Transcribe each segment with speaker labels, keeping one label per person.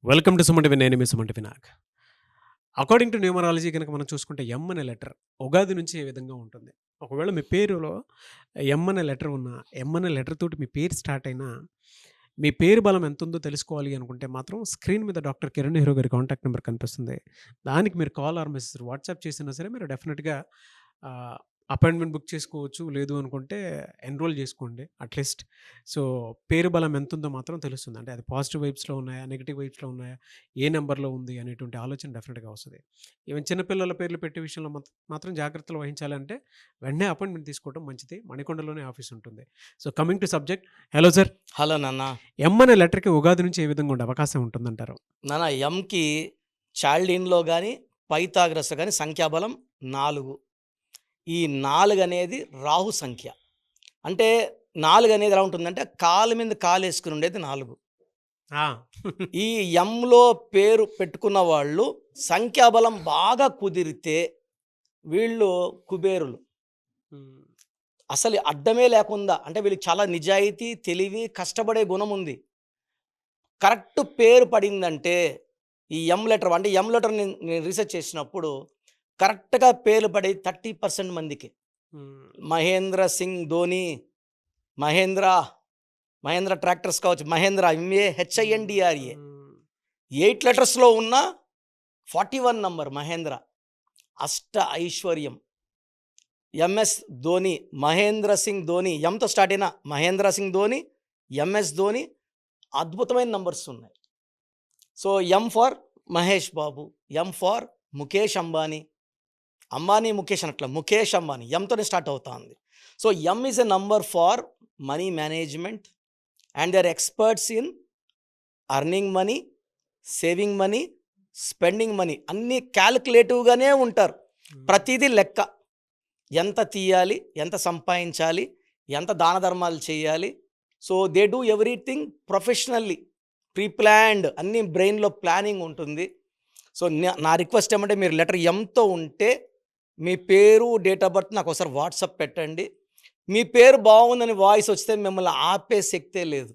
Speaker 1: Welcome to Suman TV. నేను మీ Suman TV Nag. According to numerology గనుక మనం చూసుకుంటే ఎమ్ అనే లెటర్ ఉగాది నుంచి ఏ విధంగా ఉంటుంది. ఒకవేళ మీ పేరులో ఎమ్ అనే లెటర్ ఉన్నా, ఎమ్ అనే లెటర్ తోటి మీ పేరు స్టార్ట్ అయినా, మీ పేరు బలం ఎంతుందో తెలుసుకోవాలి అనుకుంటే మాత్రం స్క్రీన్ మీద డాక్టర్ కిరణ్ నెహ్రూ గారి కాంటాక్ట్ నెంబర్ కనిపిస్తుంది. దానికి మీరు కాల్ ఆర్ మెసేజ్ వాట్సాప్ చేసినా సరే మీరు డెఫినిట్‌గా ఆహ్, అపాయింట్‌మెంట్ బుక్ చేసుకోవచ్చు. లేదు అనుకుంటే ఎన్రోల్ చేసుకోండి అట్‌లీస్ట్. సో, పేరు బలం ఎంతుందో మాత్రం తెలుస్తుంది. అంటే అది పాజిటివ్ వైబ్స్‌లో ఉన్నాయా? నెగెటివ్ వైబ్స్‌లో ఉన్నాయా? ఏ నంబర్‌లో ఉంది అనేటువంటి ఆలోచన డెఫినిట్‌గా వస్తది. ఈవెన్ చిన్న పిల్లల పేర్లు పెట్టే విషయంలో మాత్రం జాగ్రత్తలు వహించాలంటే వెంటనే అపాయింట్‌మెంట్ తీసుకోవడం మంచిది. మణికొండలోనే ఆఫీస్ ఉంటుంది. So, coming to subject. Hello sir.
Speaker 2: Hello నాన్న.
Speaker 1: ఎమ్ అనే లెటర్‌కి ఉగాది నుంచి ఏ విధంగా ఉండే అవకాశం ఉంటుందంటారు?
Speaker 2: నాన్న ఎమ్‌కి చాల్డీన్‌లో గాని, పైథాగరస్‌లో గాని సంఖ్యాబలం 4. ఈ 4 అనేది రాహు సంఖ్య. అంటే 4 అనేది ఎలా ఉంటుందంటే కాలు మీద కాలేసుకొని ఉండేది 4.
Speaker 1: ఆ!
Speaker 2: ఈ ఎమ్‌లో పేరు పెట్టుకున్న వాళ్ళు సంఖ్యాబలం బాగా కుదిరితే వీళ్ళు కుబేరులు.
Speaker 1: హ్మ్.
Speaker 2: అసలు అడ్డమే లేకుండా అంటే వీళ్ళకి చాలా నిజాయితీ, తెలివి, కష్టపడే గుణం ఉంది. కరెక్ట్ పేరు పడిందంటే ఈ ఎమ్ లెటర్ అంటే ఎమ్ లెటర్ నేను రీసెర్చ్ చేసినప్పుడు కరెక్ట్‌గా పేర్లు పడేది 30% మందికి.
Speaker 1: హ్మ్.
Speaker 2: మహేంద్ర సింగ్ ధోని, మహేంద్ర, మహేంద్ర ట్రాక్టర్స్ కావచ్చు, మహేంద్ర ఎంఏహెచ్ఐఎన్డిఆర్ఏ
Speaker 1: హ్మ్.
Speaker 2: 8 లెటర్స్‌లో ఉన్న 41 నంబర్ మహేంద్ర. అష్ట ఐశ్వర్యం. ఎంఎస్ ధోని, మహేంద్ర సింగ్ ధోని ఎంతో స్టార్ట్ అయిన మహేంద్ర సింగ్ ధోని, ఎంఎస్ ధోని అద్భుతమైన నంబర్స్ ఉన్నాయి. So, M for Mahesh Babu, M for Mukesh Ambani. Ambani, Mukesh అనట్ల ముఖేష్ అంబానీ ఎంతోనే స్టార్ట్ అవుతా ఉంది. So, M is a number for money management and they are experts in earning money, saving money, spending money అన్నీ క్యాలిక్యులేటివ్‌గానే ఉంటారు.
Speaker 1: హ్మ్.
Speaker 2: ప్రతీదీ లెక్క. ఎంత తీయాలి, ఎంత సంపాదించాలి, ఎంత దాన ధర్మాలు చేయాలి. So, they do everything professionally. Pre planned అన్నీ బ్రెయిన్‌లో ప్లానింగ్ ఉంటుంది. సో, నా రిక్వెస్ట్ ఏమంటే మీరు లెటర్ ఎమ్‌తో ఉంటే మీ పేరు, డేట్ ఆఫ్ బర్త్ నాకోసారి వాట్సాప్ పెట్టండి. మీ పేరు బాగుందని వాయిస్ వస్తే మిమ్మల్ని ఆపే శక్తే లేదు.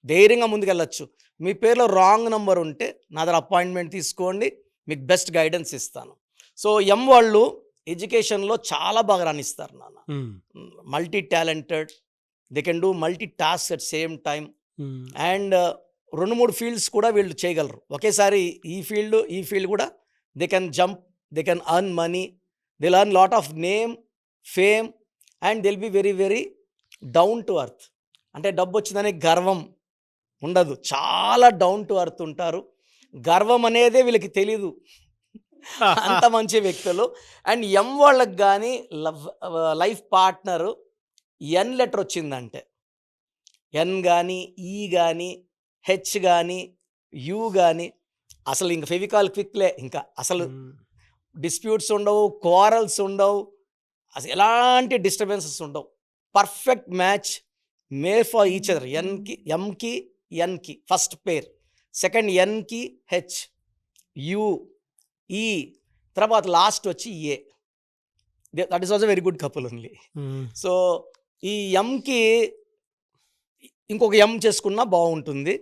Speaker 2: ధైర్యంగా ముందుకెళ్ళొచ్చు. మీ పేరులో రాంగ్ నంబర్ ఉంటే నా దగ్గర అపాయింట్మెంట్ తీసుకోండి. మీకు బెస్ట్ గైడెన్స్ ఇస్తాను. సో, ఎమ్ వాళ్ళు ఎడ్యుకేషన్‌లో చాలా బాగా రాణిస్తారు నాన్న.
Speaker 1: హ్మ్.
Speaker 2: Multi talented. They can do multi tasks at same time.
Speaker 1: హ్మ్.
Speaker 2: అండ్ 2, 3 ఫీల్డ్స్ కూడా వీళ్ళు చేయగలరు. ఒకేసారి ఈ ఫీల్డ్ కూడా they can jump, they can earn money, they learn lot of name, fame and they will be very, very down to earth. అంటే డబ్బొచ్చిందని గర్వం ఉండదు. చాలా డౌన్ టు ఎర్త్ ఉంటారు. గర్వం అనేదే వీళ్ళకి తెలీదు. అంత మంచి వ్యక్తులు. అండ్ ఎమ్ వాళ్ళకి గాని లైఫ్ పార్ట్నరు ఎన్ లెటర్ వచ్చిందంటే ఎన్ గాని, ఈ గాని, హెచ్ గాని, యు గాని అసలు ఇంక ఫెవికాల్ క్విక్‌లే ఇంకా. అసలు
Speaker 1: హ్మ్.
Speaker 2: డిస్ప్యూట్స్ ఉండవు, క్వారల్స్ ఉండవు. అసలు ఎలాంటి డిస్టర్బెన్సెస్ ఉండవు. Perfect match. Made for each other. ఎమ్‌కి, ఎన్‌కి ఫస్ట్ పేర్. సెకండ్ ఎన్‌కి హెచ్, యు, ఈ తర్వాత లాస్ట్ వచ్చి A. That is also very good couple only.
Speaker 1: Hmm.
Speaker 2: So, ఈ ఎమ్‌కి ఇంకొక ఎమ్ చేసుకున్నా బావుంటుంది.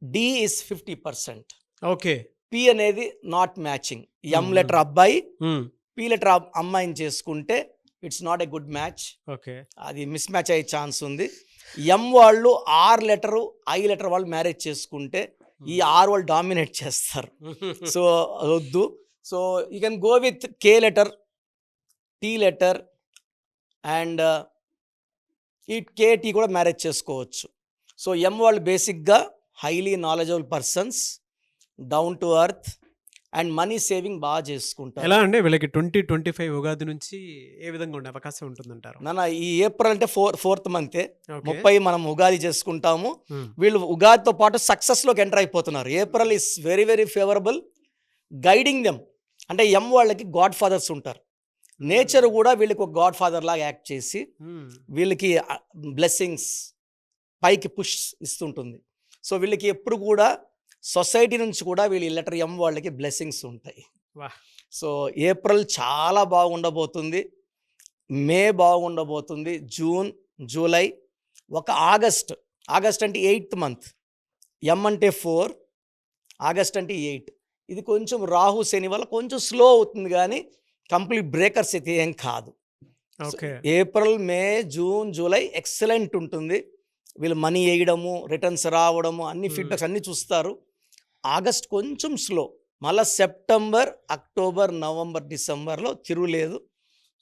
Speaker 2: D is 50%.
Speaker 1: ఓకే.
Speaker 2: పి అనేది నాట్ మ్యాచింగ్.
Speaker 1: హ్మ్.
Speaker 2: ఎమ్
Speaker 1: హ్మ్.
Speaker 2: లెటర్ అబ్బాయి,
Speaker 1: హ్మ్.
Speaker 2: పి లెటర్ అమ్మాయిని చేసుకుంటే it's not a good match.
Speaker 1: Okay.
Speaker 2: అది మిస్ మ్యాచ్ అయ్యే ఛాన్స్ ఉంది. ఎమ్ వాళ్ళు ఆర్ లెటరు, ఐ లెటర్ వాళ్ళు మ్యారేజ్ చేసుకుంటే ఈ
Speaker 1: హ్మ్.
Speaker 2: ఆర్ వాళ్ళు డామినేట్ చేస్తారు. సో, అదొద్దు. So, you can go with K letter, T letter and ఈ కేటీ కూడా మ్యారేజ్ చేసుకోవచ్చు. సో, ఎమ్ వాళ్ళు బేసిక్‌గా highly knowledgeable persons, down to earth and money saving బాగా చేసుకుంటారు.
Speaker 1: ఎలా అండి వీళ్ళకి 2025 ఉగాది నుంచి ఏ విధంగా ఉండే అవకాశం ఉంటుందంటారు?
Speaker 2: నాన్న ఈ ఏప్రిల్ అంటే ఫోర్త్ మంతే.
Speaker 1: ఓకే.
Speaker 2: 30 మనం ఉగాది చేసుకుంటాము.
Speaker 1: హ్మ్.
Speaker 2: వీళ్ళు ఉగాదితో పాటు సక్సెస్‌లోకి ఎంటర్ అయిపోతున్నారు. April is very, very favourable. Guiding them. అంటే ఎమ్ వాళ్ళకి గాడ్ ఫాదర్స్ ఉంటారు. నేచర్
Speaker 1: హ్మ్.
Speaker 2: కూడా వీళ్ళకి ఒక గాడ్ ఫాదర్ లాగా యాక్ట్ చేసి
Speaker 1: హ్మ్.
Speaker 2: వీళ్ళకి బ్లెస్సింగ్స్ పైకి పుష్ ఇస్తుంటుంది. సో, వీళ్ళకి ఎప్పుడు కూడా సొసైటీ నుంచి కూడా వీళ్ళు లెటర్ ఎమ్ వాళ్ళకి బ్లెస్సింగ్స్ ఉంటాయి.
Speaker 1: వాహ్!
Speaker 2: సో, ఏప్రిల్ చాలా బాగుండబోతుంది. మే బాగుండబోతుంది. జూన్, జూలై, ఒక ఆగస్ట్. ఆగస్ట్ అంటే 8థ్ మంత్. ఎమ్ అంటే 4, ఆగస్ట్ అంటే 8. ఇది కొంచెం రాహు శని వల్ల కొంచెం స్లో అవుతుంది కానీ కంప్లీట్ బ్రేకర్స్ అయితే ఏం కాదు.
Speaker 1: ఓకే.
Speaker 2: ఏప్రిల్, మే, జూన్, జూలై ఎక్సలెంట్ ఉంటుంది. వీళ్ళు మనీ వేయడము, రిటర్న్స్ రావడము, అన్ని ఫీడ్బ్యాక్స్ అన్నీ చూస్తారు. ఆగస్ట్ కొంచెం స్లో. మళ్ళీ సెప్టెంబర్, అక్టోబర్, నవంబర్, డిసెంబర్లో తిరుగులేదు.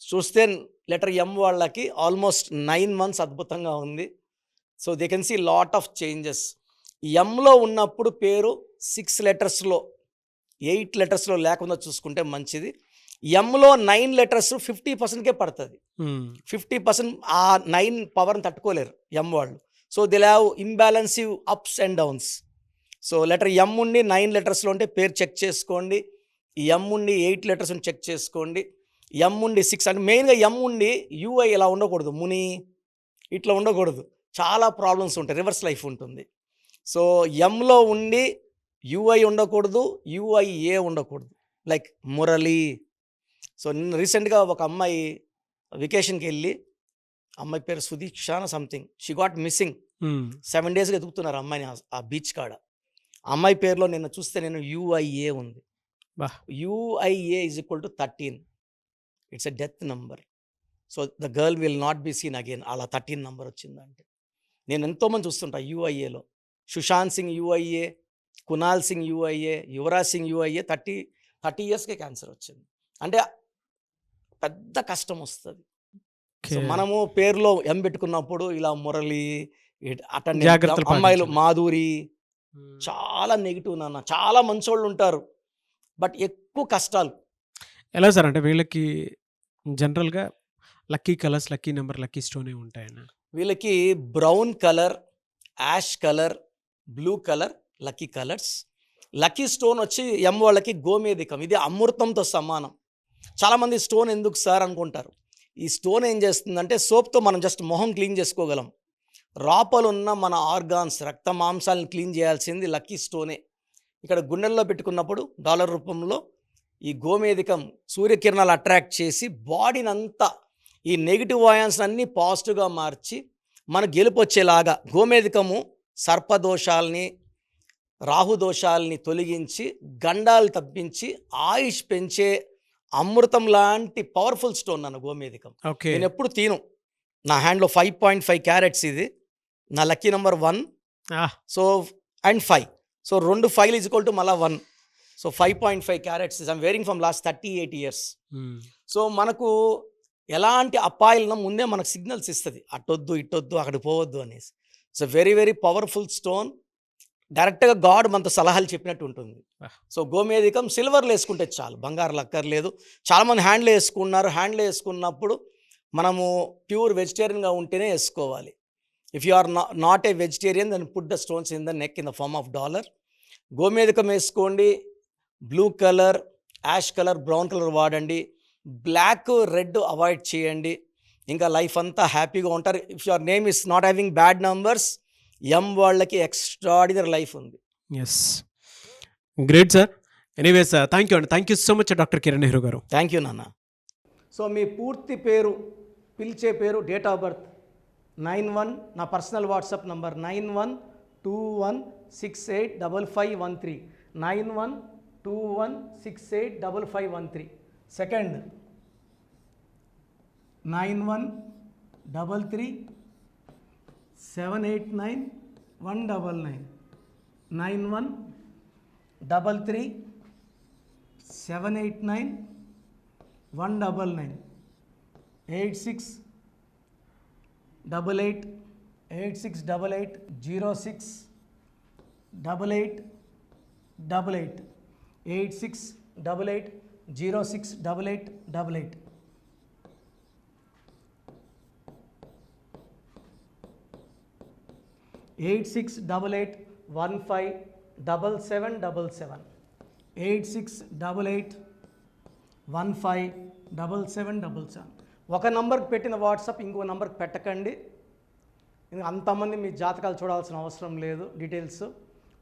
Speaker 2: చూస్తే లెటర్ ఎం వాళ్ళకి ఆల్మోస్ట్ 9 months అద్భుతంగా ఉంది. So they can see lot of changes. ఎంలో ఉన్నప్పుడు పేరు 6 letersలో 8 letersలో లేకుండా చూసుకుంటే మంచిది. ఎంలో 9 letters 50%కే పడుతుంది. 50% ఆ 9 పవర్ని తట్టుకోలేరు ఎం వాళ్ళు. So they have imbalancive ups and downs. So letter M ఉండి 9 letersలో ఉంటే పేరు చెక్ చేసుకోండి. ఎం ఉండి 8 letters చెక్ చేసుకోండి. ఎం ఉండి 6 అంటే మెయిన్గా ఎం ఉండి యూఐ ఇలా ఉండకూడదు, ముని ఇట్లా ఉండకూడదు. చాలా ప్రాబ్లమ్స్ ఉంటాయి, రివర్స్ లైఫ్ ఉంటుంది. సో ఎంలో ఉండి యూఐ ఉండకూడదు, యూఐఏ ఉండకూడదు, లైక్ మురళి. సో నిన్న రీసెంట్గా ఒక అమ్మాయి వెకేషన్కి వెళ్ళి, అమ్మాయి పేరు Sudiksha something, she got missing. 7 daysగా ఎదుగుతున్నారు అమ్మాయిని ఆ బీచ్ కాడ. అమ్మాయి పేరులో నిన్న చూస్తే నేను యూఐఏ ఉంది. UIA is equal to 13. It's a death number. So the girl will not be seen again. అలా 13 నెంబర్ వచ్చిందంటే నేను ఎంతోమంది చూస్తుంటా యూఐఏలో. Sushant Singh UIA, Kunal Singh UIA, Yuvraj Singh UIA. 30 yearsకే క్యాన్సర్ వచ్చింది. అంటే పెద్ద కష్టం వస్తుంది. సో మనము పేరులో ఎం పెట్టుకున్నప్పుడు ఇలా మురళి అటెండ్ అమ్మాయిలు మాధురి చాలా నెగిటివ్ నాన్న. చాలా మంచోళ్ళు ఉంటారు బట్ ఎక్కువ కష్టాలు.
Speaker 1: ఎలా సార్ అంటే వీళ్ళకి జనరల్గా lucky colours, lucky number, lucky stone ఉంటాయన్న?
Speaker 2: వీళ్ళకి brown colour, ash colour, blue colour lucky colours. Lucky stone వచ్చి ఎం వాళ్ళకి గోమేధికం. ఇది అమృతంతో సమానం. చాలామంది స్టోన్ ఎందుకు సార్ అనుకుంటారు. ఈ స్టోన్ ఏం చేస్తుందంటే సోప్తో మనం జస్ట్ మొహం క్లీన్ చేసుకోగలం. లోపలున్న మన ఆర్గాన్స్, రక్త మాంసాలను క్లీన్ చేయాల్సింది లక్కీ స్టోనే. ఇక్కడ గుండెల్లో పెట్టుకున్నప్పుడు డాలర్ రూపంలో ఈ గోమేధికం సూర్యకిరణాలు అట్రాక్ట్ చేసి బాడీని అంతా ఈ నెగిటివ్ వాయాన్స్ అన్నీ పాజిటివ్గా మార్చి మన గెలుపు వచ్చేలాగా. గోమేధికము సర్పదోషాలని, రాహుదోషాలని తొలగించి, గండాలు తప్పించి, ఆయుష్ పెంచే అమృతం లాంటి పవర్ఫుల్ స్టోన్ నన్ను గోమేధికం. నేను ఎప్పుడు తీను. నా హ్యాండ్లో 5.5 carats ఇది. నా lucky number 1. So and 5. So 2 5 is equal to మళ్ళీ 1. So 5.5 carats I'm wearing from last 38 years. So మనకు ఎలాంటి అపాయాలను ముందే మనకు సిగ్నల్స్ ఇస్తుంది, అట్టొద్దు ఇట్టొద్దు అక్కడికి పోవద్దు అనేసి. So very very powerful stone. డైరెక్ట్గా గాడ్ మనతో సలహాలు చెప్పినట్టు ఉంటుంది. సో గోమేధికం సిల్వర్లో వేసుకుంటే చాలు, బంగారు అక్కర్లేదు. చాలామంది హ్యాండ్లో వేసుకున్నారు. హ్యాండ్లో వేసుకున్నప్పుడు మనము ప్యూర్ వెజిటేరియన్గా ఉంటేనే వేసుకోవాలి. If you are not a vegetarian then put the stones in the neck in the form of dollar. గోమేధికం వేసుకోండి. Blue colour, ash colour, brown colour వాడండి. బ్లాక్, రెడ్ అవాయిడ్ చేయండి. ఇంకా లైఫ్ అంతా హ్యాపీగా ఉంటారు. If your name is not having bad numbers, M వాళ్ళకి extraordinary life ఉంది.
Speaker 1: Yes, great sir. Anyways thank you అండి. Thank you so much doctor Kiran Nehru garu.
Speaker 2: Thank you నాన్న. సో మీ పూర్తి పేరు, పిలిచే పేరు, డేట్ ఆఫ్ బర్త్ 91, నా పర్సనల్ వాట్సాప్ నంబర్ 9121685513, 9121685513. సెకండ్ 9133789199, 9133789199, 868886880688, 8688068888, 8688157777, 8688157777. ఒక నంబర్కి పెట్టిన వాట్సాప్ ఇంకో నంబర్కి పెట్టకండి. అంతమంది మీ జాతకాలు చూడాల్సిన అవసరం లేదు. డీటెయిల్స్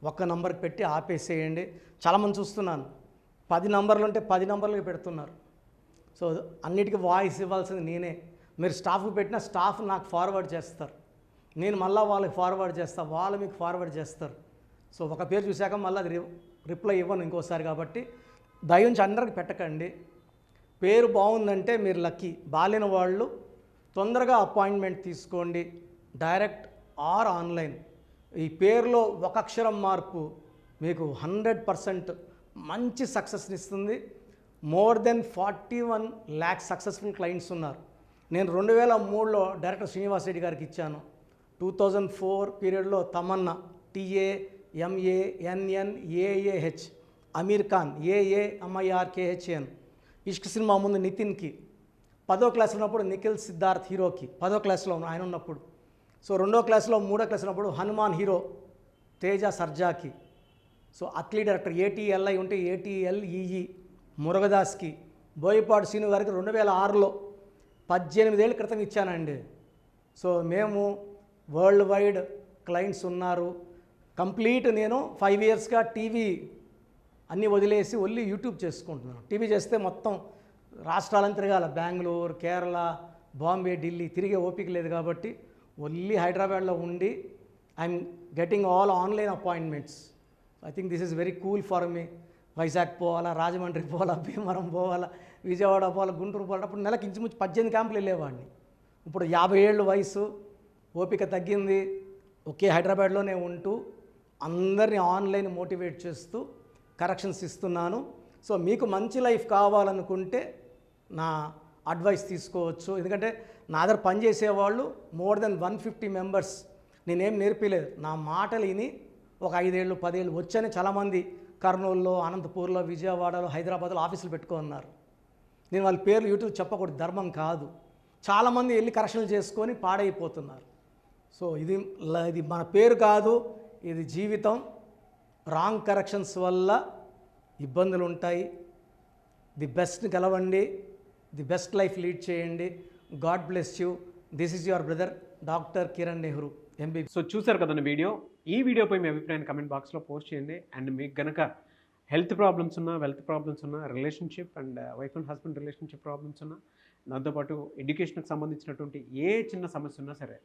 Speaker 2: ఒక్క నంబర్కి పెట్టి ఆపేసేయండి. చాలామంది చూస్తున్నాను 10 నంబర్లు ఉంటే 10 నంబర్లకి పెడుతున్నారు. సో అన్నిటికీ వాయిస్ ఇవ్వాల్సింది నేనే. మీరు స్టాఫ్కి పెట్టిన స్టాఫ్ నాకు ఫార్వర్డ్ చేస్తారు, నేను మళ్ళీ వాళ్ళకి ఫార్వర్డ్ చేస్తాను, వాళ్ళు మీకు ఫార్వర్డ్ చేస్తారు. సో ఒక పేరు చూశాక మళ్ళీ అది రిప్లై ఇవ్వను ఇంకోసారి. కాబట్టి దయించి అందరికి పెట్టకండి. పేరు బాగుందంటే మీరు లక్కీ. బాలేని వాళ్ళు తొందరగా అపాయింట్మెంట్ తీసుకోండి, డైరెక్ట్ ఆర్ ఆన్లైన్. ఈ పేరులో ఒక అక్షరం మార్పు మీకు 100% మంచి సక్సెస్ని ఇస్తుంది. More than 41 lakhs successful clients ఉన్నారు. నేను 2003లో డైరెక్టర్ శ్రీనివాస్ రెడ్డి గారికి ఇచ్చాను. 2004 పీరియడ్లో తమన్నా, TAMANNAAH, అమీర్ ఖాన్, AAMIRKHAN, ఇష్క్ సినిమా ముందు నితిన్కి, 10వ క్లాస్ ఉన్నప్పుడు నిఖిల్ సిద్ధార్థ్ హీరోకి, 10వ క్లాస్లో ఆయన ఉన్నప్పుడు. సో 2వ క్లాస్లో 3వ క్లాస్ ఉన్నప్పుడు హనుమాన్ హీరో తేజ సర్జాకి. సో అట్లీ డైరెక్టర్ ATLI ఉంటే ATLEE మురుగదాస్కి, బోయపాటి శ్రీను గారికి 2006లో 18 ఏళ్ళ క్రితం ఇచ్చానండి. సో మేము వరల్డ్ వైడ్ క్లయింట్స్ ఉన్నారు. కంప్లీట్ నేను 5 yearsగా టీవీ అన్నీ వదిలేసి ఓన్లీ యూట్యూబ్ చేసుకుంటున్నాను. టీవీ చేస్తే మొత్తం రాష్ట్రాలను తిరగాల, బెంగళూరు, కేరళ, బాంబే, ఢిల్లీ తిరిగే ఓపిక లేదు. కాబట్టి ఓన్లీ హైదరాబాద్లో ఉండి I'm getting all online appointments. I think this is very cool for me. Vizag పోవాలా, రాజమండ్రి పోవాలా, భీమవరం పోవాలా, విజయవాడ పోవాలా, గుంటూరు పోవాలా. అప్పుడు నెలకు ఇంచుమించు 18 క్యాంపులు వెళ్ళేవాడిని. ఇప్పుడు 50 ఏళ్ళు వయసు, ఓపిక తగ్గింది. ఒకే హైదరాబాద్లోనే ఉంటూ అందరినీ ఆన్లైన్ మోటివేట్ చేస్తూ కరెక్షన్స్ ఇస్తున్నాను. సో మీకు మంచి లైఫ్ కావాలనుకుంటే నా అడ్వైస్ తీసుకోవచ్చు. ఎందుకంటే నా దగ్గర పనిచేసేవాళ్ళు మోర్ దెన్ 150 మెంబర్స్. నేనేం నేర్పిలేదు, నా మాటలు విని ఒక 5 ఏళ్ళు 10 ఏళ్ళు వచ్చని చాలామంది కర్నూలులో, అనంతపూర్లో, విజయవాడలో, హైదరాబాద్లో ఆఫీసులు పెట్టుకున్నారు. నేను వాళ్ళ పేర్లు యూట్యూబ్ చెప్పకూడదు, ధర్మం కాదు. చాలామంది వెళ్ళి కరెక్షన్లు చేసుకొని పాడైపోతున్నారు. సో ఇది మన పేరు కాదు, ఇది జీవితం. రాంగ్ కరెక్షన్స్ వల్ల ఇబ్బందులు ఉంటాయి. ది బెస్ట్ని గెలవండి, ది బెస్ట్ లైఫ్ లీడ్ చేయండి. God bless you. This is your brother doctor Kiran Nehru, MB.
Speaker 1: So చూసారు కదండి వీడియో. ఈ వీడియోపై మీ అభిప్రాయాన్ని కమెంట్ బాక్స్లో పోస్ట్ చేయండి. అండ్ మీకు కనుక హెల్త్ ప్రాబ్లమ్స్ ఉన్నా, వెల్త్ ప్రాబ్లమ్స్ ఉన్నా, relationship and wife and husband relationship problems ఉన్నా, దాంతోపాటు ఎడ్యుకేషన్కి సంబంధించినటువంటి ఏ చిన్న సమస్య ఉన్నా సరే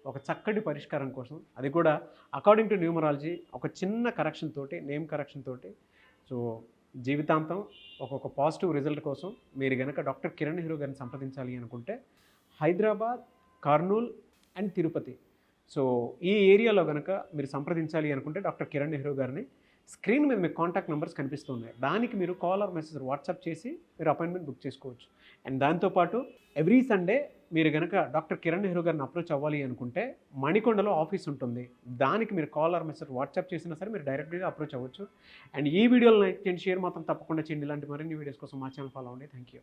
Speaker 1: ఒక చక్కటి పరిష్కారం కోసం, అది కూడా అకార్డింగ్ టు న్యూమరాలజీ, ఒక చిన్న కరెక్షన్ తోటి, నేమ్ కరెక్షన్ తోటి, సో జీవితాంతం ఒక పాజిటివ్ రిజల్ట్ కోసం మీరు కనుక డాక్టర్ కిరణ్ నెహ్రూ గారిని సంప్రదించాలి అనుకుంటే హైదరాబాద్, కర్నూల్ అండ్ తిరుపతి, సో ఈ ఏరియాలో కనుక మీరు సంప్రదించాలి అనుకుంటే డాక్టర్ కిరణ్ నెహ్రూ గారిని స్క్రీన్ మీద మీకు కాంటాక్ట్ నెంబర్స్ కనిపిస్తున్నాయి. దానికి మీరు కాల్ ఆర్ మెసేజ్ వాట్సాప్ చేసి మీరు అపాయింట్మెంట్ బుక్ చేసుకోవచ్చు. అండ్ దాంతోపాటు ఎవ్రీ సండే మీరు కనుక డాక్టర్ కిరణ్ నెహ్రూ గారిని అప్రోచ్ అవ్వాలి అనుకుంటే మణికొండలో ఆఫీస్ ఉంటుంది. దానికి మీరు కాల్ ఆర్ మెసేజ్ వాట్సాప్ చేసినా సరే మీరు డైరెక్ట్గా అప్రోచ్ అవ్వచ్చు. అండ్ ఈ వీడియోలో లైక్ చేయండి, షేర్ మాత్రం తప్పకుండా చేయండి. ఇలాంటి మరిన్ని వీడియోస్ కోసం మా ఛానల్ ఫాలో అవ్వండి. Thank you.